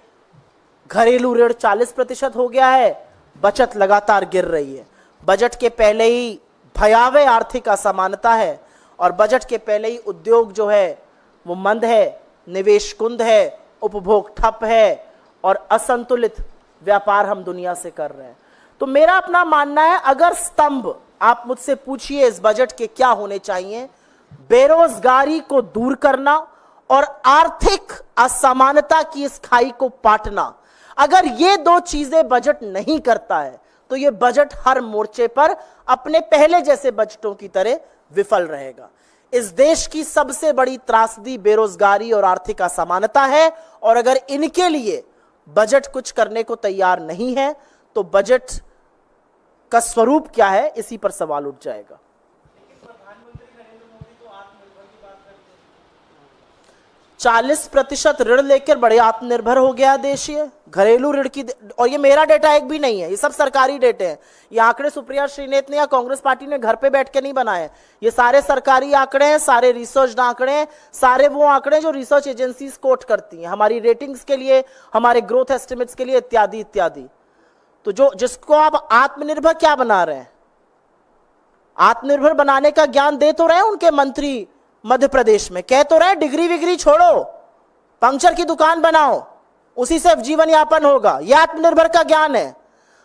घरेलू ऋण 40% हो गया है, बचत लगातार गिर रही है. बजट के पहले ही भयावह आर्थिक असमानता है, और बजट के पहले ही उद्योग जो है वो मंद है, निवेश कुंद है, उपभोग ठप है, और असंतुलित व्यापार हम दुनिया से कर रहे हैं. तो मेरा अपना मानना है, अगर स्तंभ आप मुझसे पूछिए इस बजट के क्या होने चाहिए, बेरोजगारी को दूर करना और आर्थिक असमानता की इस खाई को पाटना, अगर ये 2 चीजें बजट नहीं करता है तो ये बजट हर मोर्चे पर अपने पहले जैसे बजटों की तरह विफल रहेगा. इस देश की सबसे बड़ी त्रासदी बेरोजगारी और आर्थिक असमानता है, और अगर इनके लिए बजट कुछ करने को तैयार नहीं है तो बजट का स्वरूप क्या है, इसी पर सवाल उठ जाएगा. 40% ऋण लेकर बड़े आत्मनिर्भर हो गया देश. ये घरेलू ऋण की, और ये मेरा डेटा एक भी नहीं है, ये सब सरकारी डेटे हैं. ये आंकड़े सुप्रिया श्रीनेत ने या कांग्रेस पार्टी ने घर पे बैठ के नहीं बनाए. ये सारे सरकारी आंकड़े हैं, सारे रिसर्च आंकड़े हैं, सारे वो आंकड़े जो रिसर्च एजेंसीज कोट करती हैं हमारी रेटिंग्स के लिए, हमारे ग्रोथ एस्टिमेट्स के लिए, इत्यादि इत्यादि. तो जिसको आप आत्मनिर्भर क्या बना रहे हैं, आत्मनिर्भर बनाने का ज्ञान दे तो रहे हैं उनके मंत्री मध्य प्रदेश में, कह तो रहे डिग्री विग्री छोड़ो, पंक्चर की दुकान बनाओ, उसी से जीवन यापन होगा. यह आत्मनिर्भर का ज्ञान है.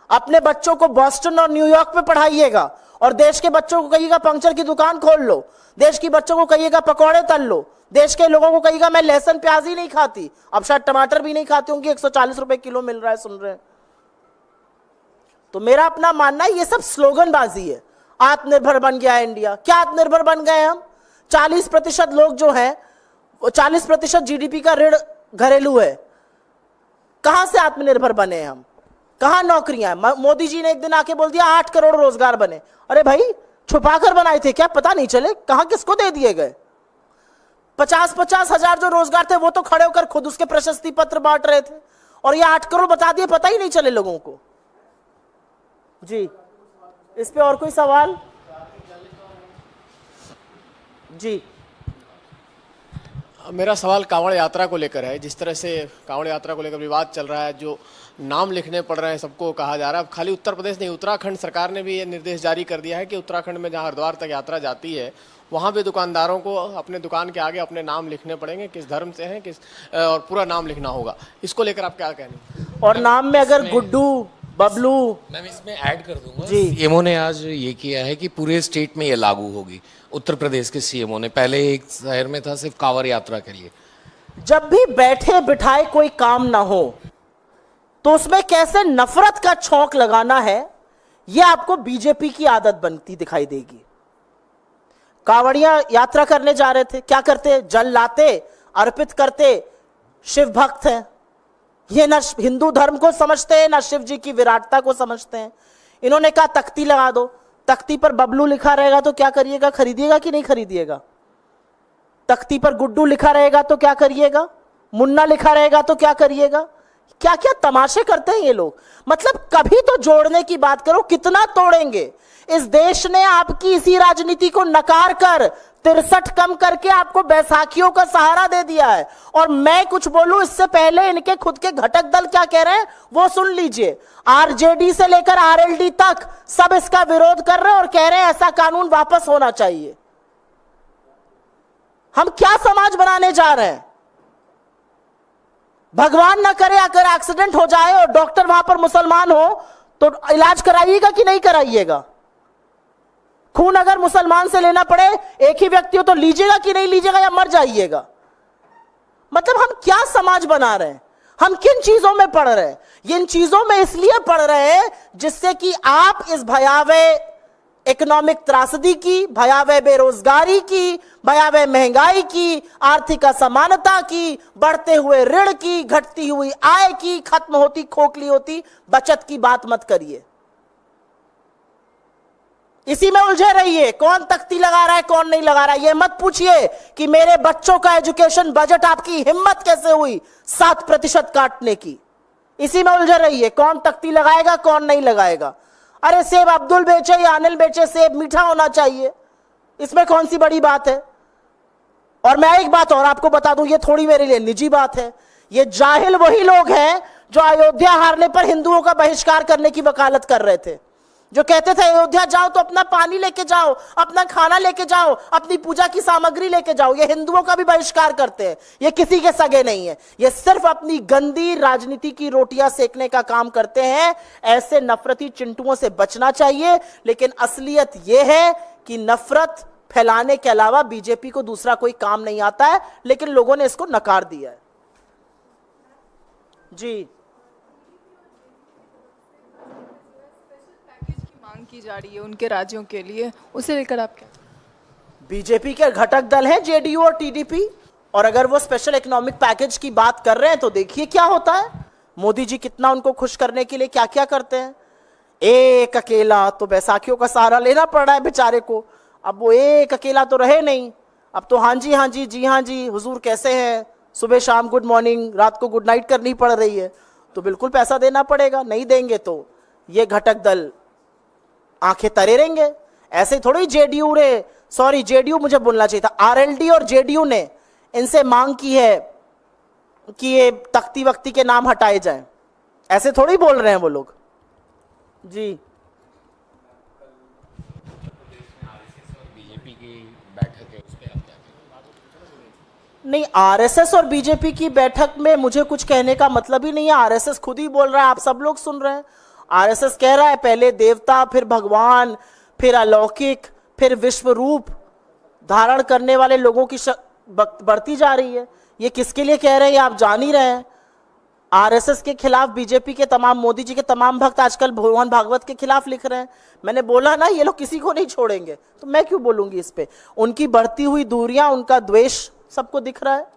अपने बच्चों को बॉस्टन और न्यूयॉर्क में पढ़ाइएगा, और देश के बच्चों को कहिएगा पंक्चर की दुकान खोल लो, देश के बच्चों को कहिएगा पकौड़े तल लो, देश के लोगों को कहिएगा मैं लहसुन प्याज ही नहीं खाती, अब शायद टमाटर भी नहीं खाती होंगी, 140 रुपए किलो मिल रहा है. सुन रहे हैं? तो मेरा अपना मानना है ये सब स्लोगनबाजी है. आत्मनिर्भर बन गया इंडिया. क्या आत्मनिर्भर बन गए हम? 40% लोग जो हैं, 40% जीडीपी का ऋण घरेलू है. कहां से आत्मनिर्भर बने हम? कहां नौकरियां? मोदी जी ने एक दिन आके बोल दिया 8 करोड़ रोजगार बने. अरे भाई, छुपाकर बनाए थे क्या? पता नहीं चले कहां किसको दे दिए गए? 50-50 हजार जो रोजगार थे वो तो खड़े होकर खुद उसके प्रशस्ति पत्र बांट रहे थे, और ये 8 करोड़ बता दिए, पता ही नहीं चले लोगों को. जी, इस पे और कोई सवाल? जी, मेरा सवाल कांवड़ यात्रा को लेकर है. जिस तरह से कांवड़ यात्रा को लेकर विवाद चल रहा है, जो नाम लिखने पड़ रहे हैं सबको कहा जा रहा है, अब खाली उत्तर प्रदेश नहीं, उत्तराखंड सरकार ने भी ये निर्देश जारी कर दिया है कि उत्तराखंड में जहां हरिद्वार तक यात्रा जाती है वहां भी दुकानदारों को अपने दुकान के आगे अपने नाम लिखने पड़ेंगे, किस धर्म से हैं, और पूरा नाम लिखना होगा. इसको लेकर आप क्या कहने? और नाम में अगर गुड्डू, बबलू, मैं इसमें ऐड कर दूंगा. सीएमओ ने आज ये किया है कि पूरे स्टेट में ये लागू होगी. उत्तर प्रदेश के सीएमओ ने, पहले एक शहर में था सिर्फ कांवड़ यात्रा के लिए. जब भी बैठे बिठाए कोई काम ना हो तो उसमें कैसे नफरत का छौंक लगाना है, यह आपको बीजेपी की आदत बनती दिखाई देगी। कांवड़िया यात्रा करने जा रहे थे, क्या करते? जल लाते, अर्पित करते, शिव भक्त हैं। ये ना हिंदू धर्म को समझते हैं, ना शिव जी की विराटता को समझते हैं। इन्होंने कहा तख्ती लगा दो, तख्ती पर बबलू लिखा रहेगा तो क्या करिएगा? खरीदिएगा कि नहीं खरीदिएगा? तख्ती पर गुड्डू लिखा रहेगा तो क्या करिएगा? मुन्ना लिखा रहेगा तो क्या करिएगा? क्या क्या तमाशे करते हैं ये लोग। मतलब कभी तो जोड़ने की बात करो, कितना तोड़ेंगे? इस देश ने आपकी इसी राजनीति को नकार कर 63 कम करके आपको बैसाखियों का सहारा दे दिया है। और मैं कुछ बोलूं इससे पहले इनके खुद के घटक दल क्या कह रहे हैं वो सुन लीजिए। आरजेडी से लेकर आरएलडी तक सब इसका विरोध कर रहे हैं और कह रहे हैं ऐसा कानून वापस होना चाहिए। हम क्या समाज बनाने जा रहे हैं? भगवान ना करे अगर एक्सीडेंट हो जाए और डॉक्टर वहां पर मुसलमान हो तो इलाज कराइएगा कि नहीं कराइएगा? खून अगर मुसलमान से लेना पड़े एक ही व्यक्ति हो तो लीजिएगा कि नहीं लीजिएगा, या मर जाइएगा? मतलब हम क्या समाज बना रहे हैं? हम किन चीजों में पढ़ रहे हैं? इन चीजों में इसलिए पढ़ रहे हैं जिससे कि आप इस भयावह इकोनॉमिक त्रासदी की, भयावह बेरोजगारी की, भयावह महंगाई की, आर्थिक असमानता की, बढ़ते हुए ऋण की, घटती हुई आय की, खत्म होती खोखली होती बचत की बात मत करिए। इसी में उलझे रहिए। कौन तख्ती लगा रहा है कौन नहीं लगा रहा है ये मत पूछिए कि मेरे बच्चों का एजुकेशन बजट आपकी हिम्मत कैसे हुई 7% काटने की। इसी में उलझे रहिए, कौन तख्ती लगाएगा कौन नहीं लगाएगा। अरे सेब अब्दुल बेचे या अनिल बेचे, सेब मीठा होना चाहिए, इसमें कौन सी बड़ी बात है। और मैं एक बात और आपको बता दूं, ये थोड़ी मेरे लिए निजी बात है। ये जाहिल वही लोग हैं जो अयोध्या हारने पर हिंदुओं का बहिष्कार करने की वकालत कर रहे थे, जो कहते थे अयोध्या जाओ तो अपना पानी लेके जाओ, अपना खाना लेके जाओ, अपनी पूजा की सामग्री लेके जाओ। ये हिंदुओं का भी बहिष्कार करते हैं। ये किसी के सगे नहीं है, ये सिर्फ अपनी गंदी राजनीति की रोटियां सेकने का काम करते हैं। ऐसे नफरती चिंटुओं से बचना चाहिए। लेकिन असलियत यह है कि नफरत फैलाने के अलावा बीजेपी को दूसरा कोई काम नहीं आता है, लेकिन लोगों ने इसको नकार दिया है। जी मांग की जा रही है उनके राज्यों के लिए, उसे लेकर आप क्या? बीजेपी के घटक दल हैं जेडीयू और टीडीपी, और अगर वो स्पेशल इकोनॉमिक पैकेज की बात कर रहे हैं तो देखिए क्या होता है। मोदी जी कितना उनको खुश करने के लिए क्या क्या करते हैं। एक अकेला तो बैसाखियों का सहारा लेना पड़ रहा है बेचारे को। अब वो एक अकेला तो रहे नहीं, अब तो हाँ जी जी हाँ जी हुजूर कैसे हैं, सुबह शाम गुड मॉर्निंग, रात को गुड नाइट करनी पड़ रही है, तो बिल्कुल पैसा देना पड़ेगा। नहीं देंगे तो ये घटक दल आंखें तरेरेंगे। ऐसे थोड़ी जेडीयू मुझे बोलना चाहिए था, आरएलडी और जेडीयू ने इनसे मांग की है कि ये तख्ती वक्ती के नाम हटाए जाएं। ऐसे थोड़ी बोल रहे हैं वो लोग। जी बीजेपी की बैठक है, उस पे आप क्या कहेंगे? नहीं, आरएसएस और बीजेपी की बैठक में मुझे कुछ कहने का मतलब ही नहीं है। आरएसएस खुद ही बोल रहा है, आप सब लोग सुन रहे हैं। आरएसएस कह रहा है पहले देवता, फिर भगवान, फिर अलौकिक, फिर विश्व रूप धारण करने वाले लोगों की बढ़ती जा रही है। ये किसके लिए कह रहे हैं आप जान ही रहे हैं। आरएसएस के खिलाफ बीजेपी के तमाम, मोदी जी के तमाम भक्त आजकल मोहन भागवत के खिलाफ लिख रहे हैं। मैंने बोला ना ये लोग किसी को नहीं छोड़ेंगे, तो मैं क्यों बोलूंगी इस पे। उनकी बढ़ती हुई दूरियां, उनका द्वेष सबको दिख रहा है।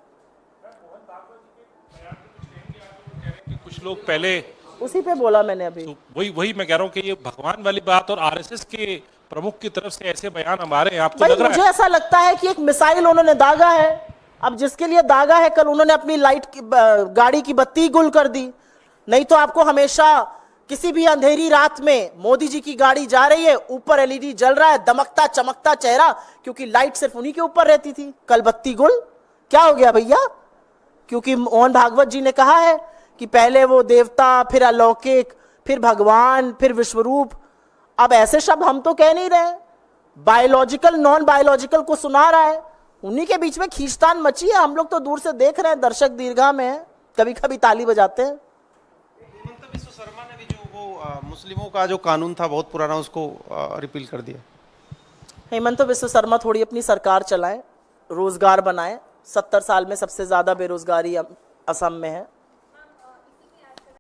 कुछ लोग पहले उसी पे बोला मैंने अभी। तो वही मैं कह रहा हूँ कि ये भगवान वाली बात और आरएसएस के प्रमुख की तरफ से ऐसे बयान हमारे आपको भाई लग रहा मुझे है? ऐसा लगता है कि एक मिसाइल उन्होंने दागा है। अब जिसके लिए दागा है, कल उन्होंने अपनी लाइट की गाड़ी की बत्ती गुल कर दी। नहीं तो आपको हमेशा किसी भी अंधेरी रात में मोदी जी की गाड़ी जा रही है, ऊपर एलईडी जल रहा है, दमकता चमकता चेहरा, क्योंकि लाइट सिर्फ उन्हीं के ऊपर रहती थी। कल बत्ती गुल क्या हो गया भैया? क्योंकि मोहन भागवत जी ने कहा है कि पहले वो देवता, फिर अलौकिक, फिर भगवान, फिर विश्वरूप। अब ऐसे शब्द हम तो कह नहीं रहे, बायोलॉजिकल नॉन बायोलॉजिकल को सुना रहा है। उन्हीं के बीच में खींचतान मची है। हम लोग तो दूर से देख रहे हैं, दर्शक दीर्घा में है, कभी कभी ताली बजाते हैं। हेमंत बिस्व शर्मा ने भी जो वो मुस्लिमों का जो कानून था बहुत पुराना, उसको रिपील कर दिया। हेमंत बिस्व शर्मा थोड़ी अपनी सरकार चलाएं, रोजगार बनाएं। 70 साल में सबसे ज्यादा बेरोजगारी असम में है।